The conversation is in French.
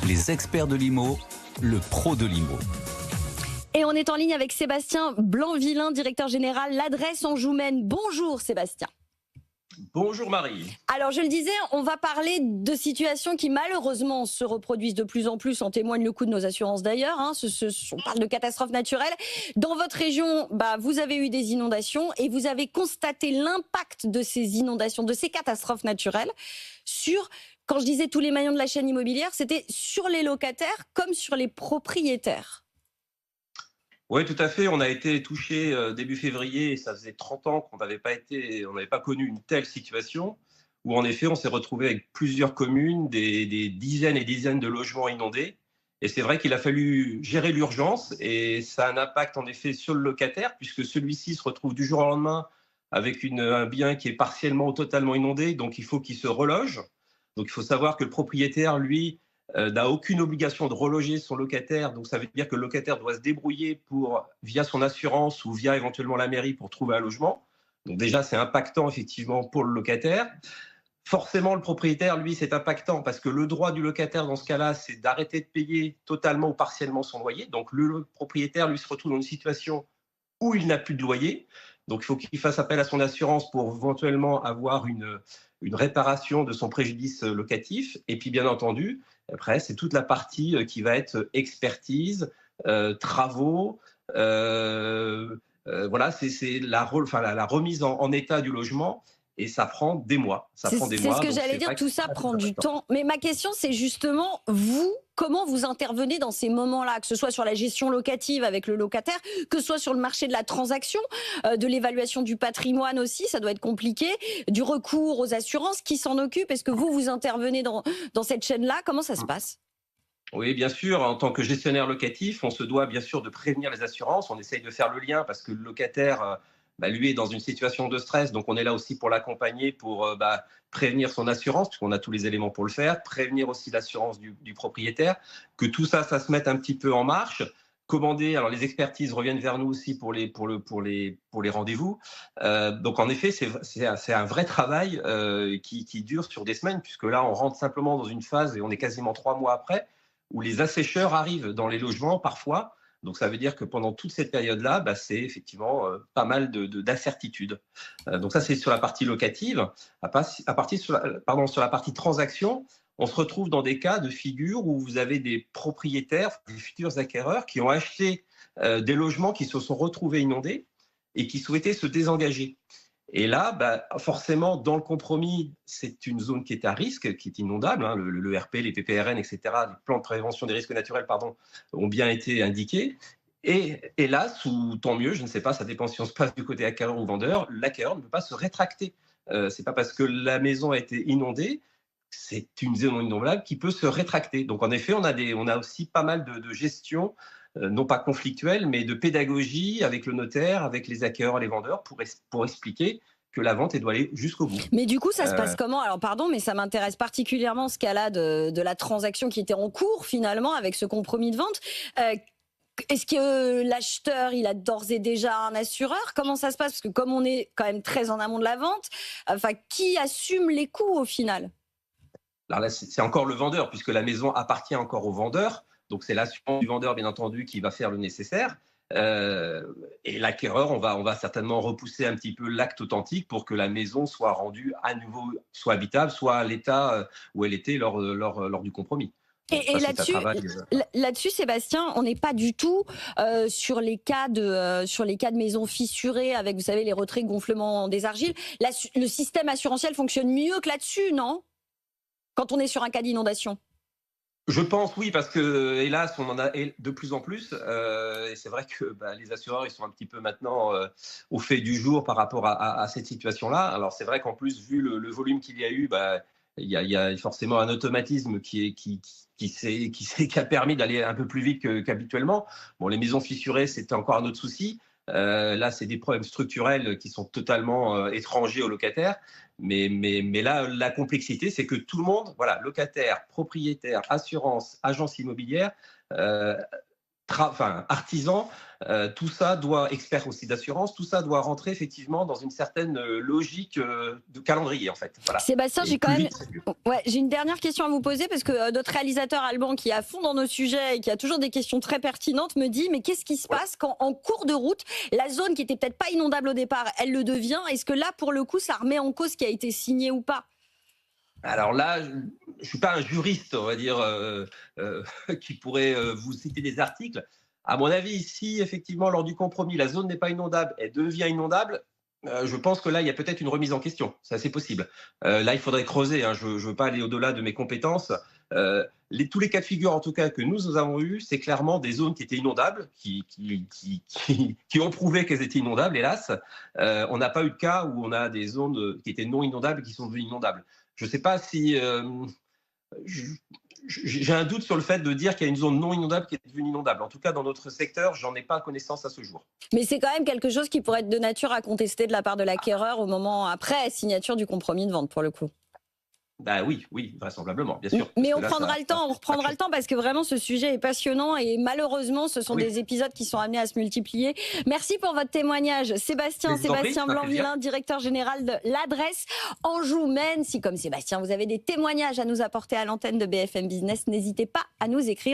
Les experts de l'IMO, le pro de l'IMO. Et on est en ligne avec Sébastien Blanc-Villain, directeur général L'Adresse Anjou-Maine. Bonjour Sébastien. Bonjour Marie. Alors je le disais, on va parler de situations qui malheureusement se reproduisent de plus en plus, en témoigne le coût de nos assurances d'ailleurs, on parle de catastrophes naturelles. Dans votre région, vous avez eu des inondations et vous avez constaté l'impact de ces inondations, de ces catastrophes naturelles sur, quand je disais tous les maillons de la chaîne immobilière, c'était sur les locataires comme sur les propriétaires. Oui, tout à fait. On a été touché début février et ça faisait 30 ans qu'on n'avait pas connu une telle situation où en effet on s'est retrouvé avec plusieurs communes, des dizaines et dizaines de logements inondés. Et c'est vrai qu'il a fallu gérer l'urgence et ça a un impact en effet sur le locataire puisque celui-ci se retrouve du jour au lendemain avec un bien qui est partiellement ou totalement inondé, donc il faut qu'il se reloge. Donc il faut savoir que le propriétaire, lui, n'a aucune obligation de reloger son locataire. Donc ça veut dire que le locataire doit se débrouiller via son assurance ou via éventuellement la mairie pour trouver un logement. Donc déjà, c'est impactant effectivement pour le locataire. Forcément, le propriétaire, lui, c'est impactant parce que le droit du locataire dans ce cas-là, c'est d'arrêter de payer totalement ou partiellement son loyer. Donc le propriétaire, lui, se retrouve dans une situation où il n'a plus de loyer. Donc il faut qu'il fasse appel à son assurance pour éventuellement avoir une réparation de son préjudice locatif. Et puis bien entendu, après, c'est toute la partie qui va être expertise, travaux. Voilà, c'est la remise en état du logement. Et ça prend des mois. C'est ce que j'allais dire, tout ça prend du temps. Mais ma question, c'est justement, comment vous intervenez dans ces moments-là, que ce soit sur la gestion locative avec le locataire, que ce soit sur le marché de la transaction, de l'évaluation du patrimoine aussi, ça doit être compliqué, du recours aux assurances, qui s'en occupe? Est-ce que vous intervenez dans cette chaîne-là? Comment ça se passe? Oui, bien sûr. En tant que gestionnaire locatif, on se doit bien sûr de prévenir les assurances. On essaye de faire le lien parce que le locataire, lui, est dans une situation de stress. Donc, on est là aussi pour l'accompagner, pour prévenir son assurance, puisqu'on a tous les éléments pour le faire, prévenir aussi l'assurance du propriétaire, que tout ça, ça se mette un petit peu en marche. Commander, alors les expertises reviennent vers nous aussi pour les rendez-vous. Donc, en effet, c'est un vrai travail qui dure sur des semaines, puisque là, on rentre simplement dans une phase, et on est quasiment 3 mois après, où les assécheurs arrivent dans les logements parfois. Donc ça veut dire que pendant toute cette période-là, c'est effectivement pas mal d'incertitudes. Donc ça, c'est sur la partie locative. Sur la partie transaction, on se retrouve dans des cas de figure où vous avez des propriétaires, des futurs acquéreurs qui ont acheté des logements qui se sont retrouvés inondés et qui souhaitaient se désengager. Et là, forcément, dans le compromis, c'est une zone qui est à risque, qui est inondable. Le RP, les PPRN, etc., les plans de prévention des risques naturels, ont bien été indiqués. Et hélas, ou tant mieux, je ne sais pas, ça dépend si on se passe du côté acquéreur ou vendeur, l'acquéreur ne peut pas se rétracter. C'est pas parce que la maison a été inondée, c'est une zone inondable qui peut se rétracter. Donc en effet, on a aussi pas mal de gestion, non pas conflictuelle, mais de pédagogie avec le notaire, avec les acquéreurs, les vendeurs, pour expliquer que la vente, elle doit aller jusqu'au bout. Mais du coup, ça se passe comment? Alors pardon, mais ça m'intéresse particulièrement ce cas-là de la transaction qui était en cours finalement avec ce compromis de vente. Est-ce que l'acheteur, il a d'ores et déjà un assureur? Comment ça se passe? Parce que comme on est quand même très en amont de la vente, qui assume les coûts au final? Alors là, c'est encore le vendeur, puisque la maison appartient encore au vendeur. Donc, c'est l'assurance du vendeur, bien entendu, qui va faire le nécessaire. Et l'acquéreur, on va certainement repousser un petit peu l'acte authentique pour que la maison soit rendue à nouveau, soit habitable, soit à l'état où elle était lors du compromis. Et là-dessus, Sébastien, on n'est pas du tout sur les cas de maisons fissurées avec, vous savez, les retraits gonflement des argiles. Le système assurantiel fonctionne mieux que là-dessus, non? Quand on est sur un cas d'inondation. Je pense oui, parce que hélas, on en a de plus en plus. Et c'est vrai que les assureurs, ils sont un petit peu maintenant au fait du jour par rapport à cette situation-là. Alors c'est vrai qu'en plus, vu le volume qu'il y a eu, il y a forcément un automatisme qui a permis d'aller un peu plus vite qu'habituellement. Bon, les maisons fissurées, c'était encore un autre souci. Là, c'est des problèmes structurels qui sont totalement étrangers aux locataires. Mais là, la complexité, c'est que tout le monde, voilà, locataire, propriétaire, assurance, agence immobilière, artisans, tout ça doit, experts aussi d'assurance, tout ça doit rentrer effectivement dans une certaine logique de calendrier en fait. Voilà. Sébastien, Et j'ai quand plus même, vite, c'est mieux. ouais, j'ai une dernière question à vous poser parce que notre réalisateur Alban, qui est à fond dans nos sujets et qui a toujours des questions très pertinentes, me dit mais qu'est-ce qui se passe quand en cours de route, la zone qui était peut-être pas inondable au départ, elle le devient? Est-ce que là, pour le coup, ça remet en cause ce qui a été signé ou pas? Alors là, je ne suis pas un juriste, on va dire, qui pourrait vous citer des articles. À mon avis, si effectivement, lors du compromis, la zone n'est pas inondable, elle devient inondable, je pense que là, il y a peut-être une remise en question. C'est assez possible. Là, il faudrait creuser. Hein. Je ne veux pas aller au-delà de mes compétences. Tous les cas de figure, en tout cas, que nous avons eus, c'est clairement des zones qui étaient inondables, qui ont prouvé qu'elles étaient inondables, hélas. On n'a pas eu de cas où on a des zones qui étaient non inondables et qui sont devenues inondables. Je ne sais pas si j'ai un doute sur le fait de dire qu'il y a une zone non inondable qui est devenue inondable. En tout cas, dans notre secteur, j'en ai pas connaissance à ce jour. Mais c'est quand même quelque chose qui pourrait être de nature à contester de la part de l'acquéreur au moment après signature du compromis de vente, pour le coup. Bah oui, vraisemblablement, bien sûr. Mais on reprendra le temps parce que vraiment ce sujet est passionnant et malheureusement ce sont des épisodes qui sont amenés à se multiplier. Merci pour votre témoignage. Sébastien Blanc-Villain, directeur général de l'Adresse Anjou-Maine. Si comme Sébastien vous avez des témoignages à nous apporter à l'antenne de BFM Business, n'hésitez pas à nous écrire.